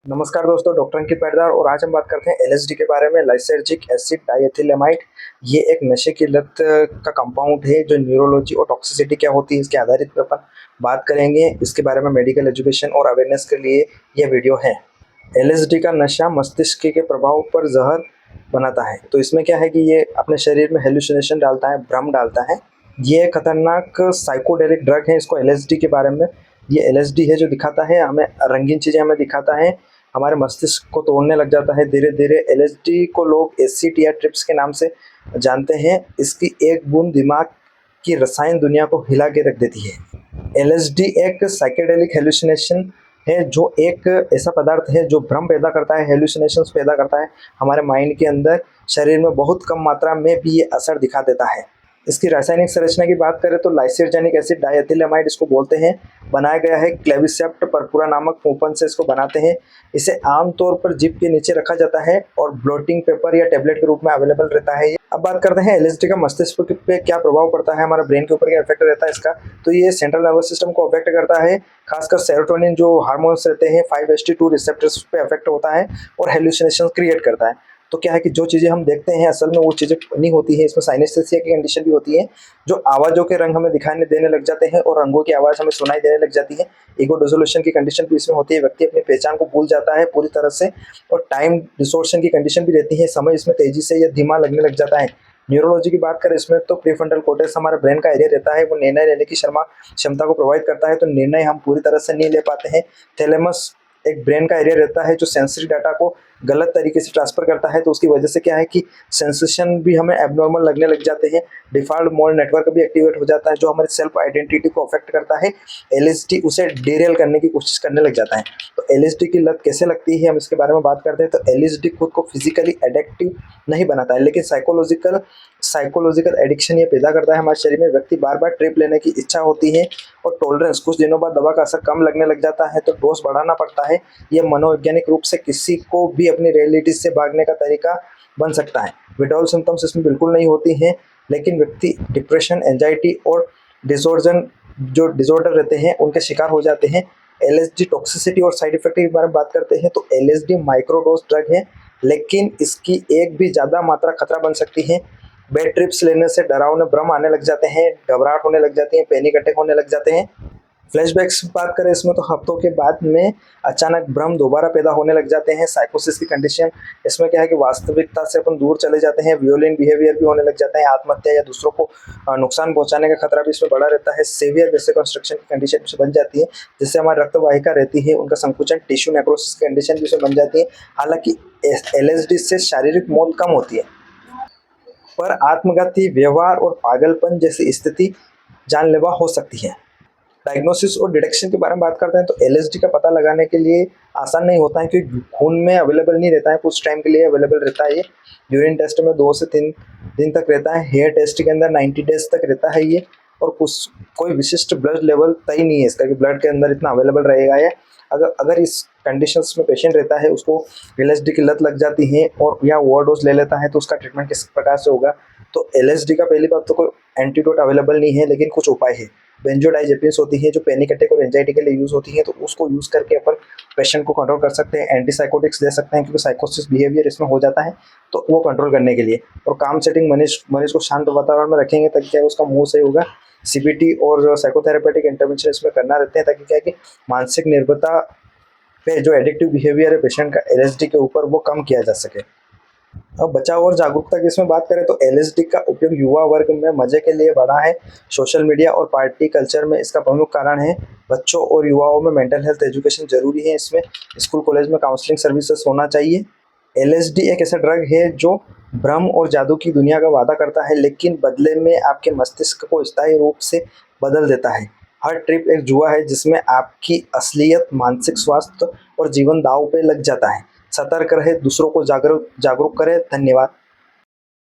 नमस्कार दोस्तों, डॉक्टर अंकित पैटदार और आज हम बात करते हैं एलएसडी के बारे में। लाइसर्जिक एसिड डाइएथिलेमाइड ये एक नशे की लत का कंपाउंड है जो न्यूरोलॉजी और टॉक्सिसिटी क्या होती है इसके आधारित पे अपन बात करेंगे। इसके बारे में मेडिकल एजुकेशन और अवेयरनेस के लिए यह वीडियो है। एलएसडी का नशा मस्तिष्क के प्रभाव पर जहर बनाता है। तो इसमें क्या है कि ये अपने शरीर में हेलुसिनेशन डालता है, भ्रम डालता है। ये खतरनाक साइकोडेलिक ड्रग है। इसको एलएसडी के बारे में, ये एलएसडी है जो दिखाता है हमें रंगीन चीज़ें, हमें दिखाता है, हमारे मस्तिष्क को तोड़ने लग जाता है धीरे धीरे। एलएसडी को लोग एसिड या ट्रिप्स के नाम से जानते हैं। इसकी एक बूंद दिमाग की रसायन दुनिया को हिला के रख देती है। एलएसडी एक साइकेडेलिक हेलुसिनेशन है जो एक ऐसा पदार्थ है जो भ्रम पैदा करता है, हेलुसिनेशंस पैदा करता है हमारे माइंड के अंदर। शरीर में बहुत कम मात्रा में भी ये असर दिखा देता है। इसकी रासायनिक संरचना की बात करें तो लाइसर्जेनिक एसिड डाइएथिलेमाइड इसको बोलते हैं। बनाया गया है क्लेविसेप्ट परपुरा नामक फूंफन से इसको बनाते हैं। इसे आमतौर पर जीभ के नीचे रखा जाता है और ब्लोटिंग पेपर या टेबलेट के रूप में अवेलेबल रहता है। अब बात करते हैं एलएसडी का मस्तिष्क पे क्या प्रभाव पड़ता है, हमारे ब्रेन के ऊपर क्या इफेक्ट रहता है इसका। तो ये सेंट्रल नर्वस सिस्टम को अफेक्ट करता है, खासकर सेरोटोनिन जो हार्मोन्स रहते हैं 5-HT2 रिसेप्टर्स पे अफेक्ट होता है और हेलुसिनेशन क्रिएट करता है। तो क्या है कि जो चीज़ें हम देखते हैं असल में वो चीज़ें नहीं होती है। इसमें साइनेस्थेसिया की कंडीशन भी होती है, जो आवाज़ों के रंग हमें दिखाई देने लग जाते हैं और रंगों की आवाज़ हमें सुनाई देने लग जाती है। ईगो डिसोल्यूशन की कंडीशन भी इसमें होती है, व्यक्ति अपनी पहचान को भूल जाता है पूरी तरह से। और टाइम डिसोर्शन की कंडीशन भी रहती है, समय इसमें तेजी से या धीमा लगने लग जाता है। न्यूरोलॉजी की बात करें इसमें तो प्रीफ्रंटल कॉर्टेक्स हमारे ब्रेन का एरिया रहता है, वो निर्णय लेने की क्षमता को प्रोवाइड करता है। तो निर्णय हम पूरी तरह से नहीं ले पाते हैं। थैलेमस एक ब्रेन का एरिया रहता है जो सेंसरी डाटा को गलत तरीके से ट्रांसफर करता है। तो उसकी वजह से क्या है कि सेंसेशन भी हमें एबनॉर्मल लगने लग जाते हैं। डिफॉल्ट मोड नेटवर्क भी एक्टिवेट हो जाता है जो हमारी सेल्फ आइडेंटिटी को अफेक्ट करता है। एलएसडी उसे डिरेल करने की कोशिश करने लग जाता है। तो एलएसडी की लत कैसे लगती है हम इसके बारे में बात करते हैं। तो एलएसडी खुद को फिजिकली एडिक्टिव नहीं बनाता है, लेकिन साइकोलॉजिकल एडिक्शन ये पैदा करता है हमारे शरीर में। व्यक्ति बार बार ट्रिप लेने की इच्छा होती है और टॉलरेंस, कुछ दिनों बाद दवा का असर कम लगने लग जाता है तो डोज बढ़ाना पड़ता है। यह मनोवैज्ञानिक रूप से किसी को भी अपनी रियलिटी से भागने का तरीका बन सकता है। विड्रॉल सिम्टम्स इसमें बिल्कुल नहीं होती हैं, लेकिन व्यक्ति डिप्रेशन, एंजाइटी और डिसऑर्डर रहते हैं उनके शिकार हो जाते हैं। एलएसडी टॉक्सिसिटी और साइड इफेक्ट के बारे में बात करते हैं तो एलएसडी माइक्रोडोज ड्रग है, लेकिन इसकी एक भी ज़्यादा मात्रा खतरा बन सकती है। बेड ट्रिप्स लेने से डरावने भ्रम आने लग जाते हैं, घबराहट होने लग जाती है, पैनिक अटैक होने लग जाते हैं। फ्लैशबैक्स की बात करें इसमें तो हफ्तों के बाद में अचानक भ्रम दोबारा पैदा होने लग जाते हैं। साइकोसिस की कंडीशन, इसमें क्या है कि वास्तविकता से अपन दूर चले जाते हैं। वियोलेंट बिहेवियर भी होने लग जाता है, आत्महत्या या दूसरों को नुकसान पहुंचाने का खतरा भी इसमें बढ़ा रहता है। सेवियर वैसे कंस्ट्रक्शन की कंडीशन इसमें बन जाती है, जिससे हमारी रक्त वाहिका रहती है उनका संकुचन, टिश्यू नेक्रोसिस की कंडीशन भी इसमें बन जाती है। हालांकि एलएसडी से शारीरिक मौत कम होती है, पर आत्मघाती व्यवहार और पागलपन जैसी स्थिति जानलेवा हो सकती है। डायग्नोसिस और डिटेक्शन के बारे में बात करते हैं तो एलएसडी का पता लगाने के लिए आसान नहीं होता है, क्योंकि खून में अवेलेबल नहीं रहता है, कुछ टाइम के लिए अवेलेबल रहता है। ये यूरिन टेस्ट में 2 से 3 दिन तक रहता है। हेयर टेस्ट के अंदर 90 डेज तक रहता है ये। और कुछ कोई विशिष्ट ब्लड लेवल तय नहीं है इसका कि ब्लड के अंदर इतना अवेलेबल रहेगा। या अगर इस कंडीशंस में पेशेंट रहता है, उसको एलएसडी की लत लग जाती है और या ओवरडोज ले लेता है, तो उसका ट्रीटमेंट किस प्रकार से होगा। तो एलएसडी का पहली बात तो कोई एंटीडोट अवेलेबल नहीं है, लेकिन कुछ उपाय है। बेंजोडाइजेपिन्स होती है जो पैनिक अटैक और एंजाइटी के लिए यूज होती है, तो उसको यूज करके अपन पेशेंट को कंट्रोल कर सकते हैं। एंटीसाइकोटिक्स दे सकते हैं क्योंकि साइकोसिस बिहेवियर इसमें हो जाता है, तो वो कंट्रोल करने के लिए। और काम सेटिंग, मरीज को शांत वातावरण में रखेंगे ताकि क्या है उसका मुंह सही होगा। सीबीटी और साइकोथेरेपेटिक इंटरवेंशन इसमें करना रहते हैं ताकि क्या है कि मानसिक निर्भरता पे जो एडिक्टिव बिहेवियर है पेशेंट का एलएसडी के ऊपर, वो कम किया जा सके। अब बचाव और जागरूकता की इसमें बात करें तो एलएसडी का उपयोग युवा वर्ग में मजे के लिए बढ़ा है। सोशल मीडिया और पार्टी कल्चर में इसका प्रमुख कारण है। बच्चों और युवाओं में मेंटल हेल्थ एजुकेशन जरूरी है। इसमें स्कूल कॉलेज में काउंसलिंग सर्विसेज होना चाहिए। एलएसडी एक ऐसा ड्रग है जो भ्रम और जादू की दुनिया का वादा करता है, लेकिन बदले में आपके मस्तिष्क को स्थायी रूप से बदल देता है। हर ट्रिप एक जुआ है जिसमें आपकी असलियत, मानसिक स्वास्थ्य और जीवन दांव पे लग जाता है। सतर्क रहे, दूसरों को जागरूक करें। धन्यवाद।